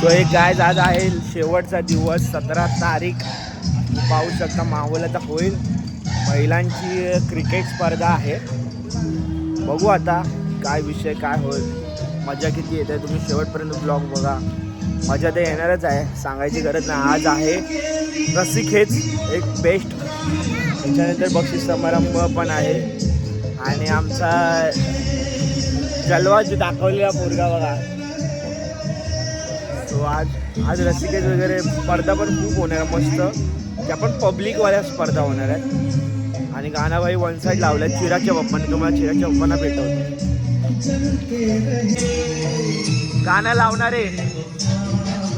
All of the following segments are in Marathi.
तो एक गाय आज आहे शेवटचा दिवस 17 तारीख. पाहू शकता माहोलाचा होईल. महिलांची क्रिकेट स्पर्धा आहे. बघू आता काय विषय काय होईल. मजा किती येते तुम्ही शेवटपर्यंत ब्लॉग बघा. मजा तर येणारच आहे, सांगायची गरज नाही. आज आहे रस्सीखेच एक बेस्ट. त्याच्यानंतर बक्षीस समारंभ पण आहे आणि आमचा जलवा जो दाखवलेला पोरगा बघा. तो आज रस्सीखेच वगैरे स्पर्धा पण खूप होणार आहे मस्त. त्या पण पब्लिकवाल्या स्पर्धा होणार आहेत. आणि गाणाबाई वन साईड लावल्या चिराच्या बाप्पाने. तुम्हाला चिराच्या बाप्पांना भेटवतो. गाणं लावणारे,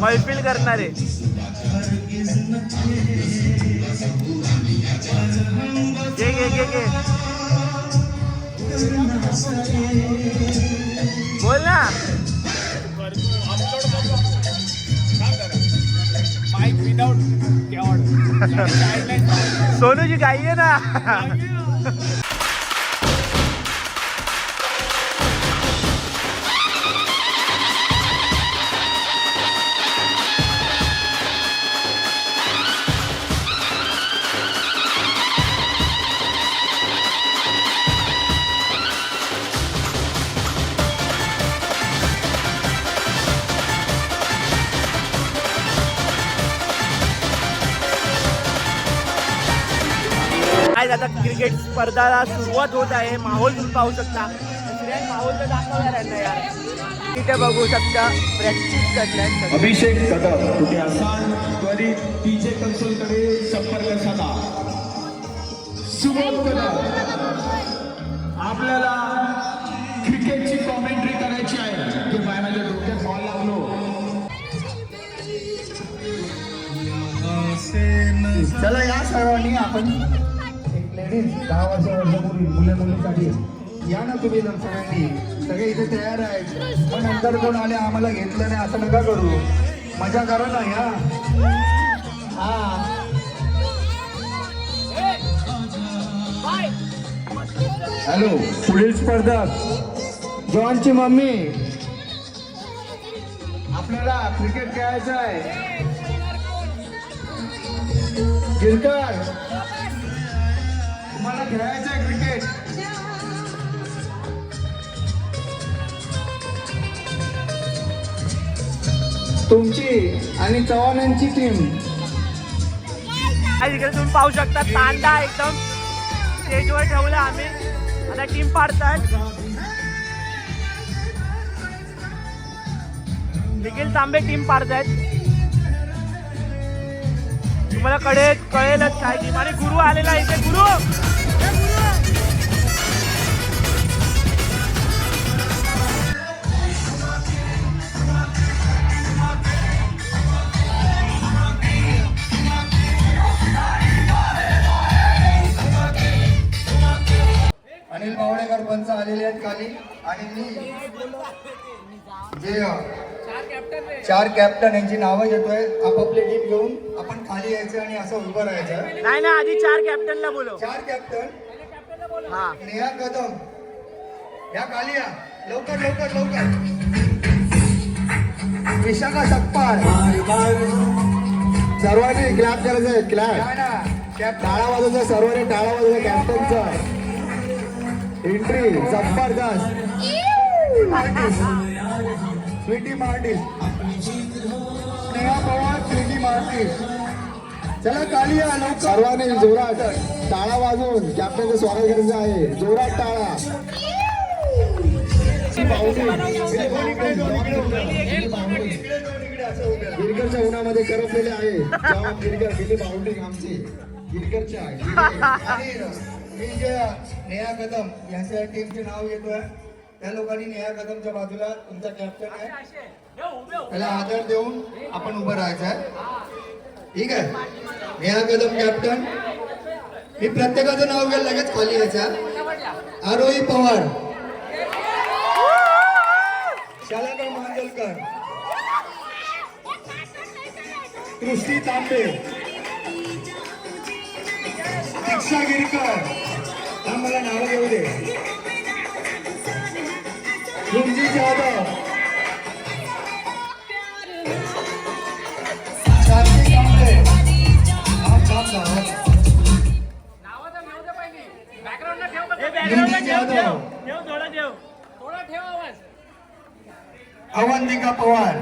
मैफिल करणारे. घे घे घे घे बोल ना. सोनूची गाई आहे ना. आता क्रिकेट स्पर्धाला सुरुवात होत आहे. माहोल तुम्ही पाहू शकता. माहोल तर दाखवणार आहे यार. तिथे बघू शकता प्रॅक्टिस करतात. अभिषेक कदम कुठे असाल त्वरित पीजे कन्सोलकडे संपर्क साधा. सुबोध कदम आपल्याला क्रिकेटची कॉमेंट्री करायची आहे. की माझ्या डोक्यात बॉल लावलो. चला या सर्वांनी आपण लेडीज 10 वर्षापूर्वी मुलीसाठी या ना तुम्ही सगळ्यांनी. सगळे इथे तयार आहेत. पण नंतर कोण आले आम्हाला घेतलं नाही असं नका करू. मजा करा ना या. हा हॅलो. पुढील स्पर्धक जॉनची मम्मी. आपल्याला क्रिकेट खेळायचं आहे. गिरकर तुम्हाला खेळायचं आहे क्रिकेट. तुमची आणि चव्हाणांची टीम. इकडे तुम्ही पाहू शकता तांडा एकदम स्टेजवर ठेवला आम्ही. आता टीम पाडतात. निखिल तांबे टीम पाडतायत. तुम्हाला कळेलच काय टीम. आणि गुरु आलेला इथे. गुरु अनिल बावडेकर पंच आलेले आहेत खाली. आणि मी जे 4 कॅप्टन यांची नावं घेतोय. आपापली टीम घेऊन आपण खाली यायचं आणि असं उभं राहायचं. नाही ना, आधी 4 कॅप्टनला बोलव. 4 कॅप्टन. हा नेहा कदम या खाली या. लवकर लवकर लवकर. विशाखा सकपाळ. सर्वांनी क्लॅप करायचंय. क्लॅप टाळा वाजवायचा. सर्वांनी टाळा वाजवायचा. कॅप्टनचा एंट्री जबरदस्त. स्वीटी मार्टिस. स्नेहा पवार. स्वीटी मार्टिस. चला खाली या लवकर. सर्वांनी जोरात टाळा वाजवून कॅप्टनचं स्वागत करायचं आहे. जोरात टाळा. गिरकरच्या उन्हामध्ये करपलेले आहे. गिरकर गेली बाउंड्री आमची गिरकरच्या. मी जे नेहा कदम यांच्या टीमचे नाव घेतोय. त्या लोकांनी नेहा कदमच्या बाजूला तुमचा कॅप्टन आहे त्याला आदर देऊन आपण उभं राहायचं आहे. ठीक आहे. नेहा कदम कॅप्टन. मी प्रत्येकाचं नाव घ्यायला लगेच खाली यायचं. आरोही पवार. शालाकर मांजलकर. कृष्टी तांबे. दीक्षा गिरकर. मला नाव घेऊ दे. रुंजी जाधव. शांती कांबळे हा काम झाला निधी जाधव अवंतिका पवार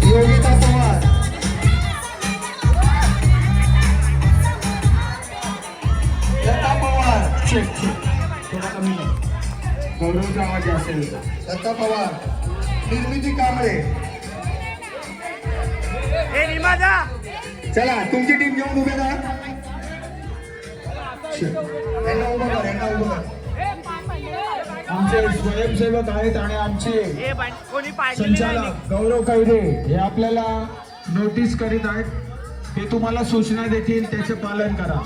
योगिता पवार लता पवार थोडा कमी गौरवचा आवाज असेल लता पवार निर्मिती कांबळे चला तुमची टीम घेऊन उभे राहा यांना उभं कर यांना उभं कर आमचे स्वयंसेवक आहेत आणि आमचे कोणी पाहिजे संचालक गौरव कैरे हे आपल्याला नोटीस करीत आहेत. ते तुम्हाला सूचना देतील, त्याचे पालन करा.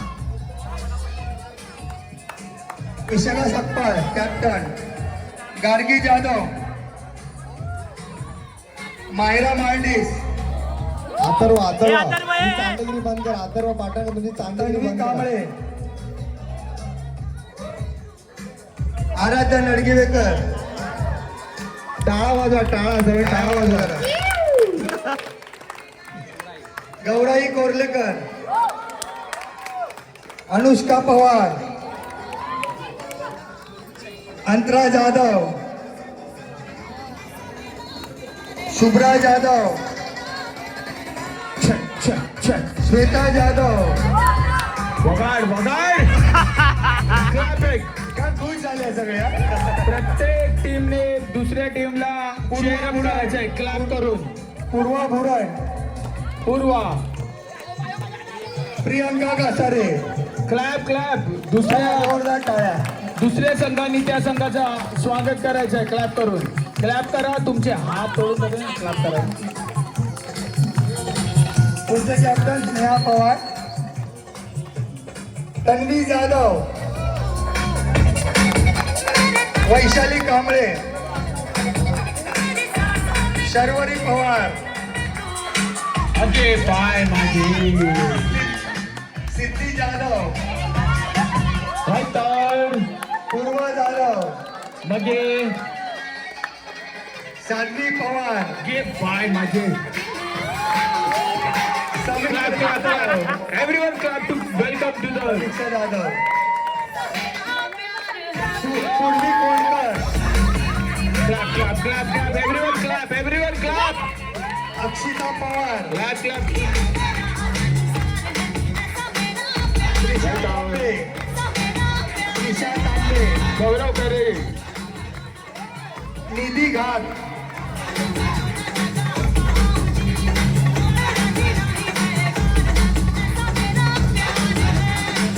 इशारा सकपाळ कॅप्टन गार्गी जाधव मायरा मार्डिस अथर्व हे अथर्व आहे. चांदगिरी बंद कर. अथर्व पाटण म्हणजे चांदगिरी तन्वी बंद कर. कांबळे आराध्या नडगेवेकर टाळा वाजवा टाळा जवळ टाळा वाजवा गौराई कोर्लेकर अनुष्का पवार अंतरा जाधव शुभ्रा जाधव श्वेता जाधव वगाड वगाड काय खुश झाल्या सगळ्या प्रत्येक टीमने दुसऱ्या टीमला चेअरअप करायचंय क्लॅप करून. पूर्वा भुरण पूर्वा प्रियंका कासारे क्लॅप क्लॅप. दुसऱ्या जोरदार टाळ्या दुसऱ्या संघाने त्या संघाचं स्वागत करायचंय क्लॅप करून. क्लॅप करा, तुमचे हात तोडून क्लॅप करा. पुढचे कॅप्टन स्नेहा पवार तन्वी जाधव वैशाली कांबळे शर्वरी पवार अगे बाय माझी सिद्धी जाधव तर पूर्वा जाधव मगे साध्वी पवार गे बाय माझे. Samiksha clap Jadhav clap everyone clap to welcome to the Samiksha Jadhav Purvi Konkar clap clap clap clap everyone clap Akshita Pawar clap clap. Trisha Tambe Trisha Tambe Gaurav Kare Nidhi घाट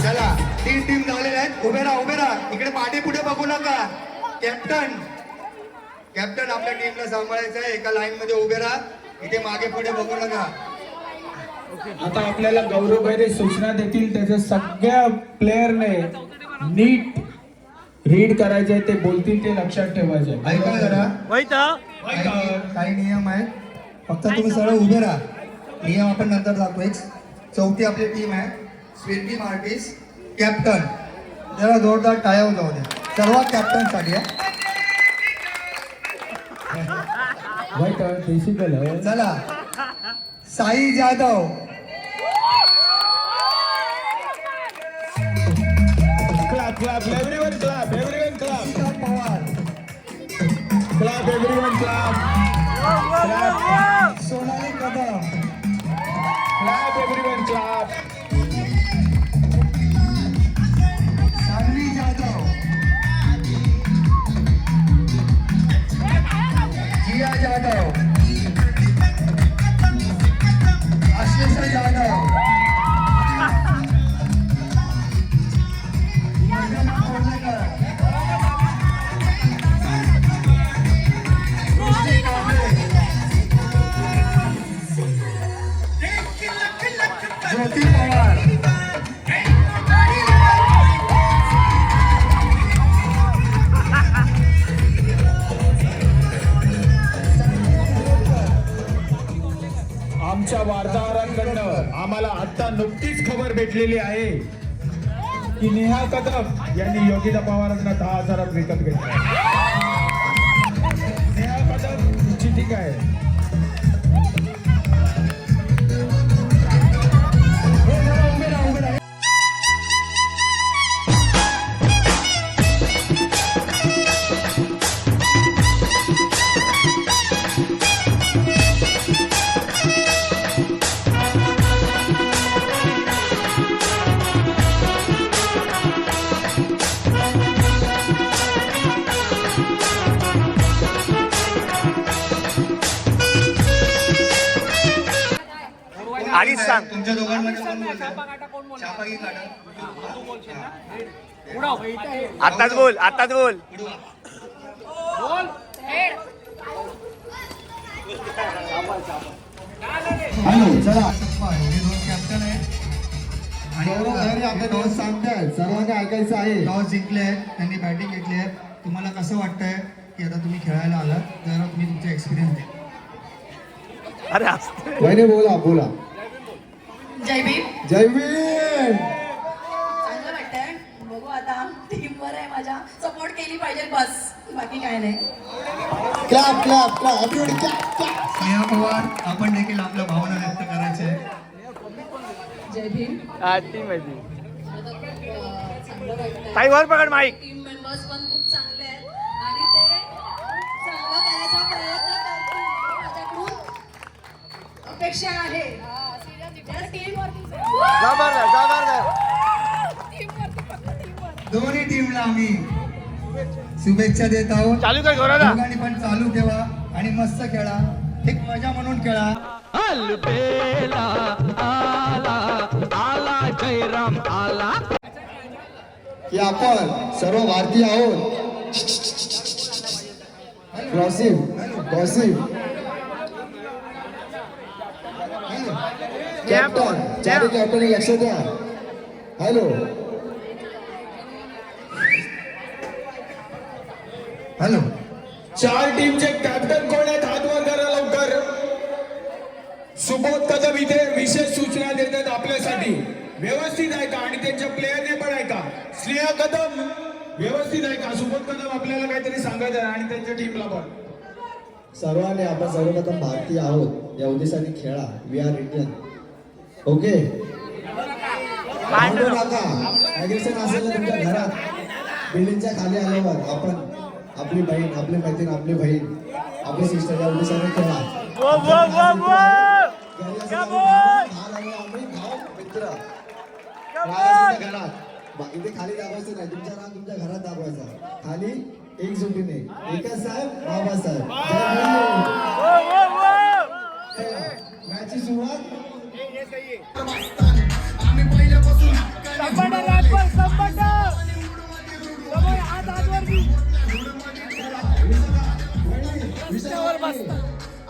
चला 3 टीम झालेल्या आहेत. उभे राहा इकडे पाठी पुढे बघू नका. कॅप्टन आपल्या टीमला सांभाळायचं आहे. एका लाईन मध्ये उभे राहा. इथे मागे पुढे बघू नका. आता आपल्याला गौरव भाई सूचना देतील. त्याच्या सगळ्या प्लेयरने नीट रीड करायचे, ते बोलतील ते लक्षात ठेवायचे. ऐका जरा काही नियम आहेत. फक्त तुम्ही सरळ उभे राहा. नियम आपण नंतर दाखवू. एक चौथी आपली टीम आहे स्वीटी मार्टिस कॅप्टन. जरा जोरदार टाळ्या जाऊ द्या सर्व कॅप्टन साठी आहे. चला Sai Jadhav clap clap everyone clap Akshita Pawar clap everyone clap Sonali Kadam clap everyone clap. Sanvi Jadhav Jiya Jadhav Ashlesha Jadhav Mandana Kolhekar Roshni Kamble Jyoti Pawar आमच्या वार्ताहरांकडनं आम्हाला आता नुकतीच खबर भेटलेली आहे की नेहा कदम यांनी योगिता पवारांना 10,000 विकत घेतला. नेहा कदम ची ठीक आहे. हे जरा उभे राहा, उभे राहा. आणि सांग तुमच्या दोघांमध्ये कोण बोलतंय? चहापागी काढा. आताच बोल आताच बोल. हॅलो चला हे दोन कॅप्टन आहेत आणि गौरव खैरे आपले टॉस सांगतायत सर्वांना ऐकायचं आहे. टॉस जिंकले आहेत, त्यांनी बॅटिंग घेतली आहे. तुम्हाला कसं वाटतंय की आता तुम्ही खेळायला आलात? जरा तुम्ही तुमचा एक्सपिरियन्स द्या. अरे असं. वहिनी बोला बोला. जय भीम. जय भीम. चांगलं वाटतंय. बघू आता टीमवर आहे माझ्या, सपोर्ट केली पाहिजे बस, बाकी काय नाही. Clap clap clap everybody clap, clap. Sneha Pawar, आपण देखील आपल्या भावना व्यक्त करायच्या आहे. जय भीम. टीम आहे ती. चांगलं वाटतंय. ताई वर पकड माईक. टीम मेंबर्स पण खूप चांगले आहेत आणि ते चांगलं करायचा प्रयत्न करतील. माझ्याकडून अपेक्षा आहे. त्या टीमवरती दोन्ही टीमला आम्ही शुभेच्छा देत आहोत. चालू कर घोराला. दोघांनी पण चालू ठेवा आणि मस्त खेळा, एक मजा म्हणून खेळा. की आपण सर्व भारतीय आहोत. गॉसिप कॅप्टन चारी कॅप्टन लक्ष द्या. हॅलो हॅलो, चार टीमचे कॅप्टन कोण आहेत? हात वर करा लवकर. सुबोध कदम इथे विशेष सूचना देतात आपल्यासाठी. व्यवस्थित आहे का? आणि त्यांच्या प्लेयरने पण आहे का? स्नेहा कदम व्यवस्थित आहे का? सुबोध कदम आपल्याला काहीतरी सांगायचं आहे आणि त्यांच्या टीमला पण. सर्वांनी आपण सर्वप्रथम भारतीय आहोत या उद्देशाने खेळा. We R Indian. ओके भांडू नका. ऍग्रेशन असेल ना तुमच्या घरात बिल्डिंगच्या खाली आल्यावर आपण आपली बहीण, आपली मैत्रीण, आपली बहीण, आपली सिस्टर या उद्देशाने खेळा. आम्ही भाऊ मित्र घरात इथे खाली दाखवायचं नाही. तुमच्या नाव तुमच्या घरात दाखवायचा. खाली एकजुटीने. एकच साहेब बाबासाहेब. मॅचची सुरुवात आम्ही पहिल्यापासून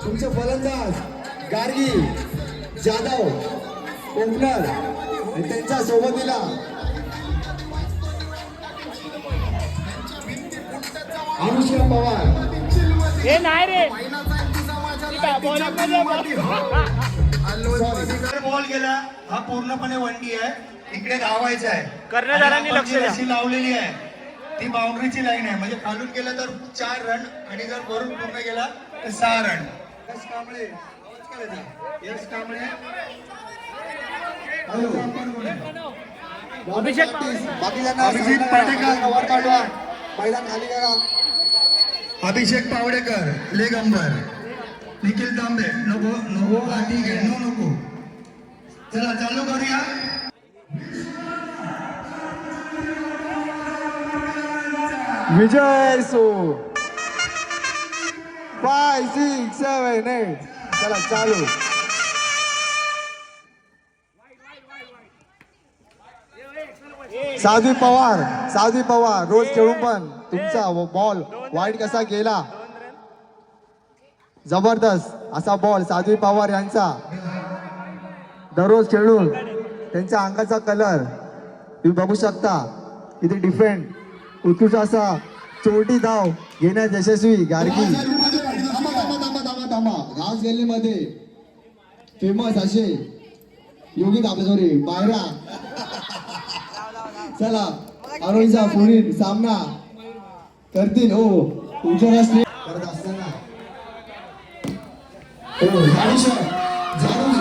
तुमचे फलंदाज गार्गी, जाधव, ओपनर आणि त्यांच्या सोबतीला अनुष्का पवार. हे नाही रे. बॉल गेला. हा पूर्णपणे वनडी आहे. इकडे धावायचं आहे. कर्णधारांनी आणि लक्ष आपण जी द्या. रशी लावलेली आहे ती बाउंड्रीची लाईन आहे. म्हणजे खालून गेला तर 4 रन आणि जर वरून पूर्ण गेला तर 6 रन. यश कांबळे, यश कांबळे. अभिषेक बाकीच्यांना अभिजित पाटेकर. वर काढवा. मैदान खाली करा. अभिषेक पावडेकर, लेग अंबर. निखिल तांबे, नको नको. हा ठीक आहे, नको. चला चालू करूया. विजय सो 5, 6, 7, 8. चला चालू. सावधी पवार रोज खेळून पण तुमचा बॉल वाईट कसा गेला. जबरदस्त असा बॉल सावधी पवार यांचा. दररोज खेळून त्यांच्या अंगाचा कलर तुम्ही बघू शकता. इथे डिफेंड उत्कृष्ट असा चोरटी धाव घेण्यात यशस्वी गार्गी. घास गल्लीमध्ये फेमस असे योगी सॉरी पायरा. चला आरोहीचा पुढील सामना करतील. हो उज्ज्वल करत असताना हो झाडू शॉट झाडू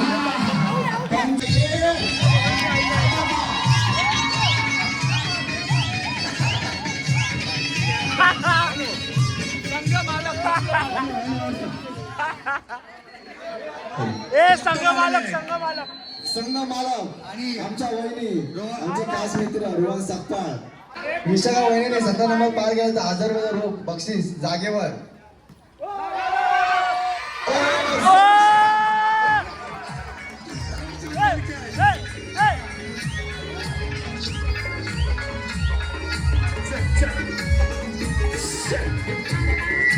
संघ मालक संघ मालक आणि आमच्या वहिनी आमचे खास मित्र रोहन सकपाळ विशाखा वहिनीने 17 नंबर पार केला तर 1000 रुपये रोख बक्षीस जागेवर.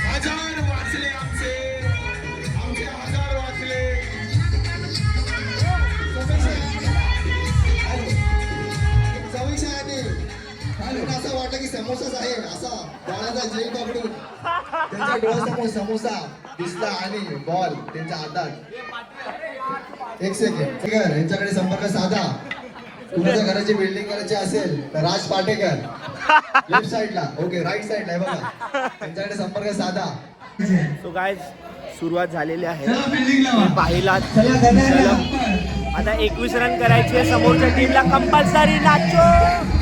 हजार वाचले आमचे हजार वाचले. समीक्षा आणि मला असं वाटलं की समोसाच आहे असा बाळाचा जेल पकडून त्यांच्या डोळ्यासमोर समोसा दिसला आणि बॉल त्यांच्या हातात. एक सेकंड ठीक आहे, यांच्याकडे संपर्क साधा. तुमच्या घराची बिल्डिंग करायची असेल तर राज पाटेकर लेफ्ट साइडला, ओके राईट साइडला आहे बघा, त्यांच्याकडे संपर्क साधा. तो काय सुरुवात झालेली आहे चला बिल्डिंग लावा. पाहिला चला गणेश आता 21 रन करायचे समोरच्या टीमला कंपल्सरी नाचो.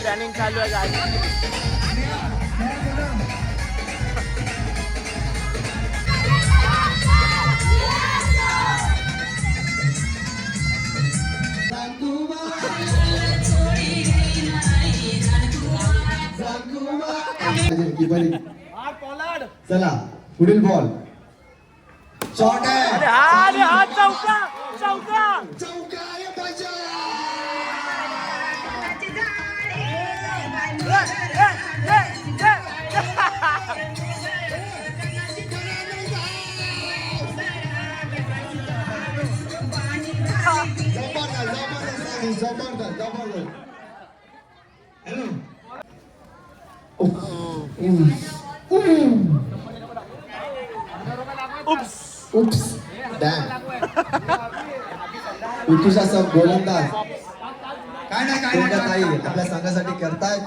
प्लॅनिंग चालू आहे guys. चला पुढील बॉल शॉट आहे. हा चौका चौका चौका आहे पाहिजे. ऋतुशास्त्र गोलंदाज काय नाही ताई आपल्या संघासाठी करतायत.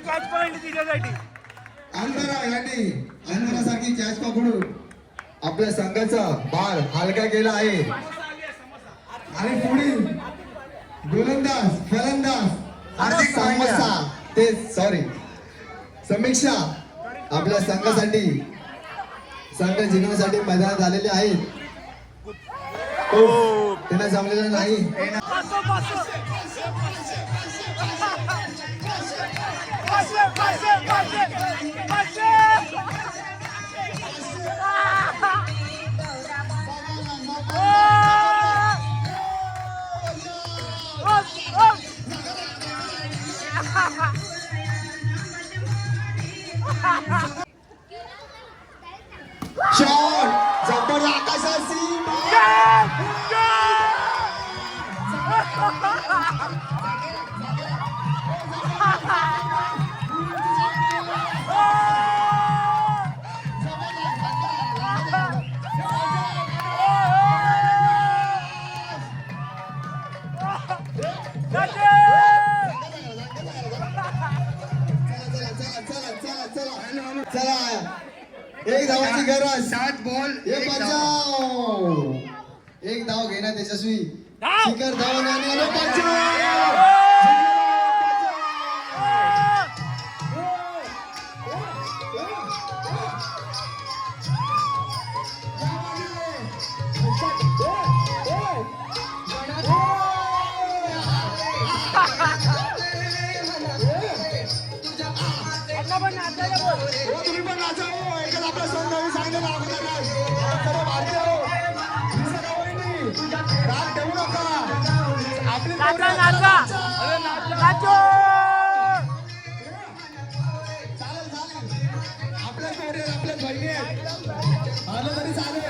कॅच पकडली तिच्यासाठी. अंधारासारखी कॅच पकडून आपल्या संघाचा भार हलका केला आहे. आणि पुढील गोलंदाज फलंदाज हार्दिक समोसा ते सॉरी समीक्षा आपल्या संघासाठी संघ जिंकण्यासाठी मैदानात आलेले आहेत. त्यांना जमलेलं नाही. शॉट जबर आकाशात चला एक धावाची गरज. 7 बॉल एक बचाव. एक धाव घेण्यात यशस्वी शिखर धवन यांनी आलो. बचाव. हो तुम्ही पण नाचा हो एकच आपला सण नवीन सांगितलं ना अगोदर सर्व भारतीय हो राग ठेवू नका आपली चालेल आपल्या पोरे आपल्या बहिणी आहेत आलं तरी चालेल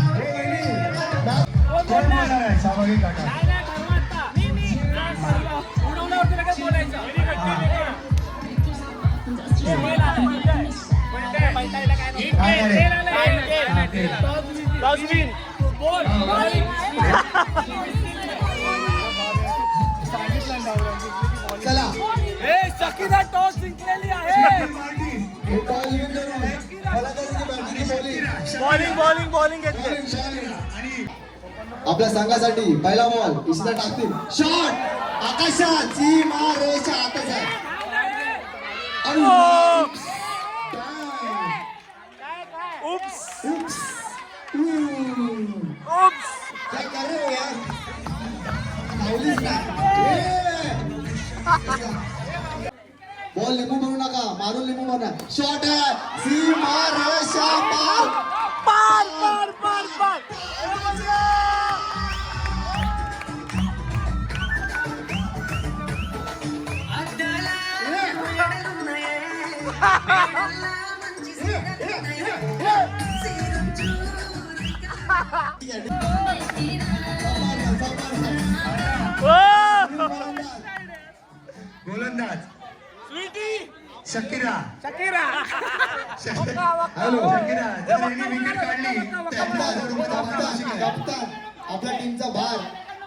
हो बहिणी कोण बोलणार आहे सावगी काका चला शकीला टॉस जिंकलेली आहे. बॉलिंग घेतली. आपल्या संघासाठी पहिला बॉल इशिता टाकतील शॉट आकाशात सीमा रेषा आतच आहे क्या कर रहे हो यार लावलीच बॉल लिंबू बनवू नका मारून लिंबू बनवा शॉट आहे सीमा रेषा पार गोलंदाज शकीरा हॅलो शकीरा जर यांनी विकेट काढली तर कप्तान आपल्या टीमचा भार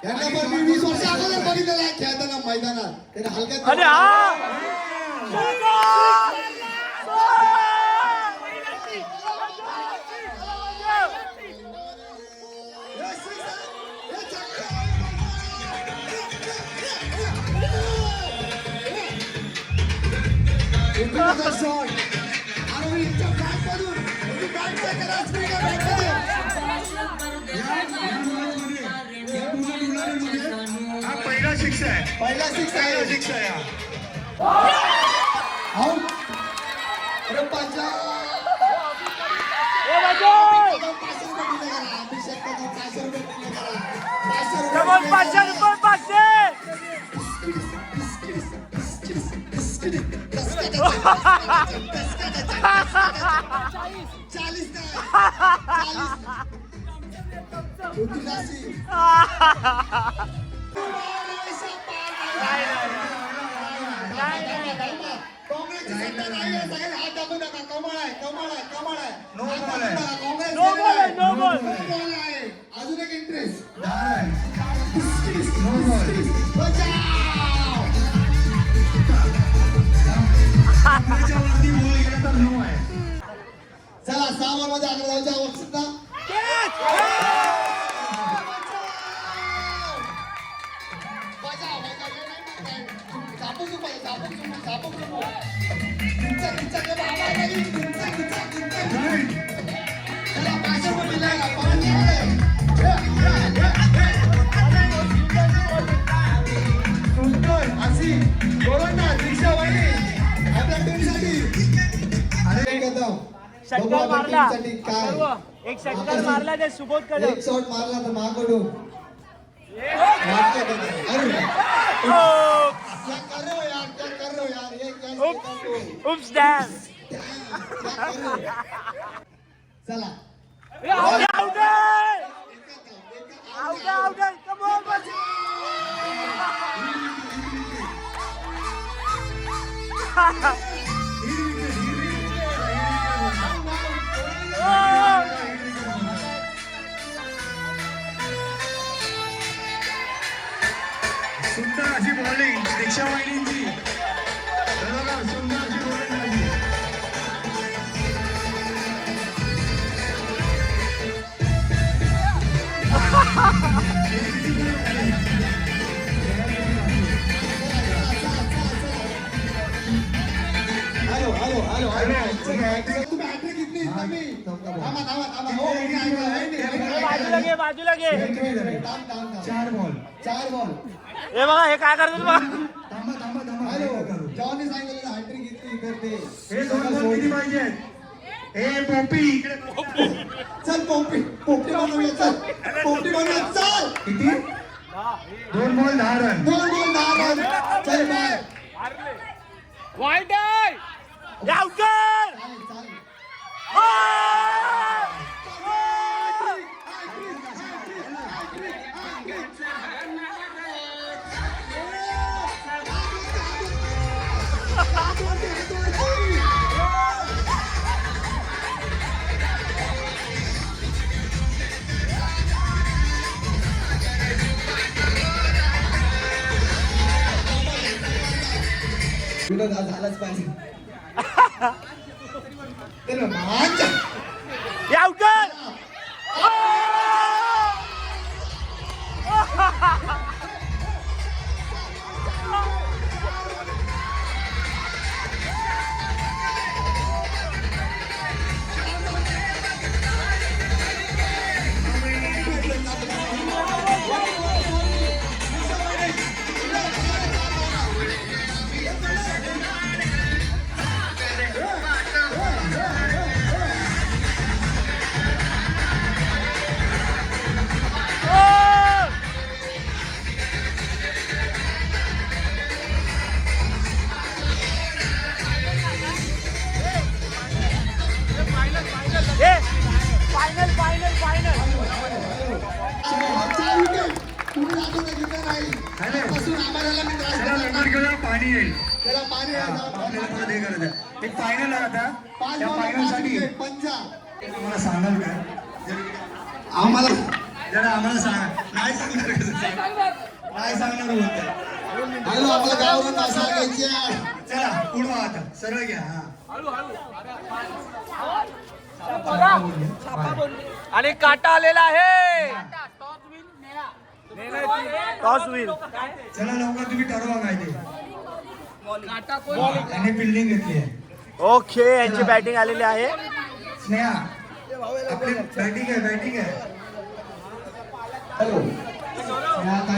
यांना पण मी 20 वर्ष अगोदर बघितलेला आहे खेळताना मैदानात त्याने हलक्यात शॉट आणि इच्छा बॅट मधून बॅट करा स्क्रीनवर बॅट हा पहिला शिक्षा आहे पहिला सिक्स आहे आउट अरे पंजा अभिषेक कदम 500 रुपये अजून एक इंटरेस्ट चला 6 बॉल मध्ये आकडा जायच्या आवश्यकता षटकार मारला एक षटकार मारला ते सुबोध कदम एक शॉट मारला तर माकडून क्या कर रहे हो यार ये क्या उप्स डॅम चला सुंदर अशी बॉलिंग दीक्षा वहिनींची सुंदर अशी बॉलिंग बाजूला घे 4 बॉल हे बघा हे काय करतात बघा हॅलो जॉनने सांगितलं हॅट्रिक घेतली तर ते हे दोन गोल किती पाहिजे हे पोपी इकडे चल पोपटी बनवूया चल पोपटी बनवूया चल किती 2 बॉल 10 रन 2 गोल 10 रन चल बाय वाईट आहे यावकर चालेल चालेल विनोद हा झालाच पाहिजे चल माझ यावकर फायनल फायनल फायनल तुम्ही दाखवता घेतलं नाही पासून आम्हाला मी त्रास दिला. पाणी येईल त्याला पाणी आपल्याला परत हे करायचं आहे. एक फायनल आहे आता 5 त्या बॉल फायनल साठी पंचा आम्हाला सांगाल काय आम्हाला जरा आम्हाला सांगा नाही सांगणार कसं नाही सांगणार होतं हॅलो आम्हाला गावावरून नाही सांगायची चला पुढं आता सरळ घ्या हा आणि काटा आलेला आहे टॉस विन चला लवकर तुम्ही ठरवा काय ते त्याने फिल्डिंग घेतली आहे ओके यांची बॅटिंग आलेली आहे स्नेहा आपली बॅटिंग आहे हॅलो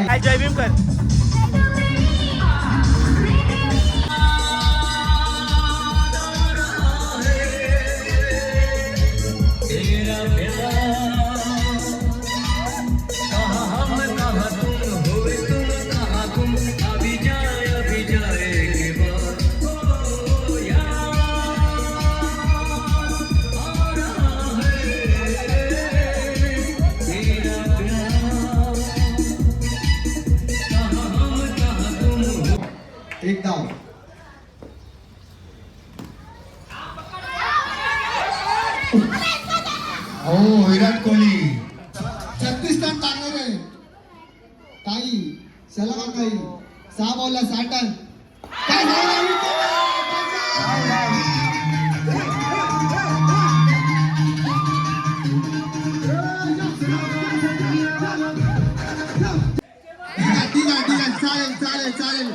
काय जयभीम कर एक धाव हो विराट कोहली 36 टन टाकणार आहे काही चला का काही 6 बॉलला 6 टन काय झालं ठीक आहे चालेल चालेल चालेल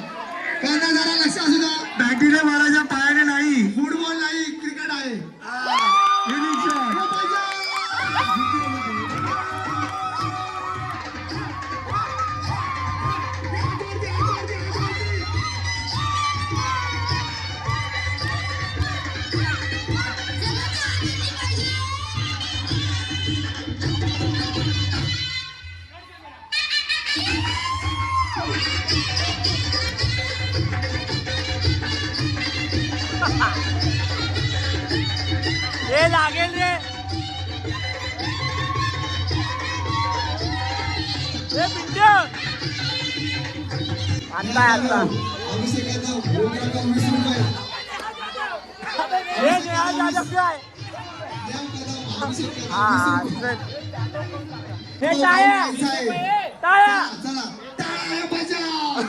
त्यांना जरा लक्ष असू द्या बॅटीला मारायच्या पायाने नाही फुटबॉल नाही क्रिकेट आहे Winning shot. हे लागेल रे हे पिंट्या आता आता अभिषेकाचा गोल रक्कम 20 रुपये हे नेहा जाधव काय या कदम अभिषेक हा कदम हे टाळ्या टाळ्या चला टाळ्या बजाव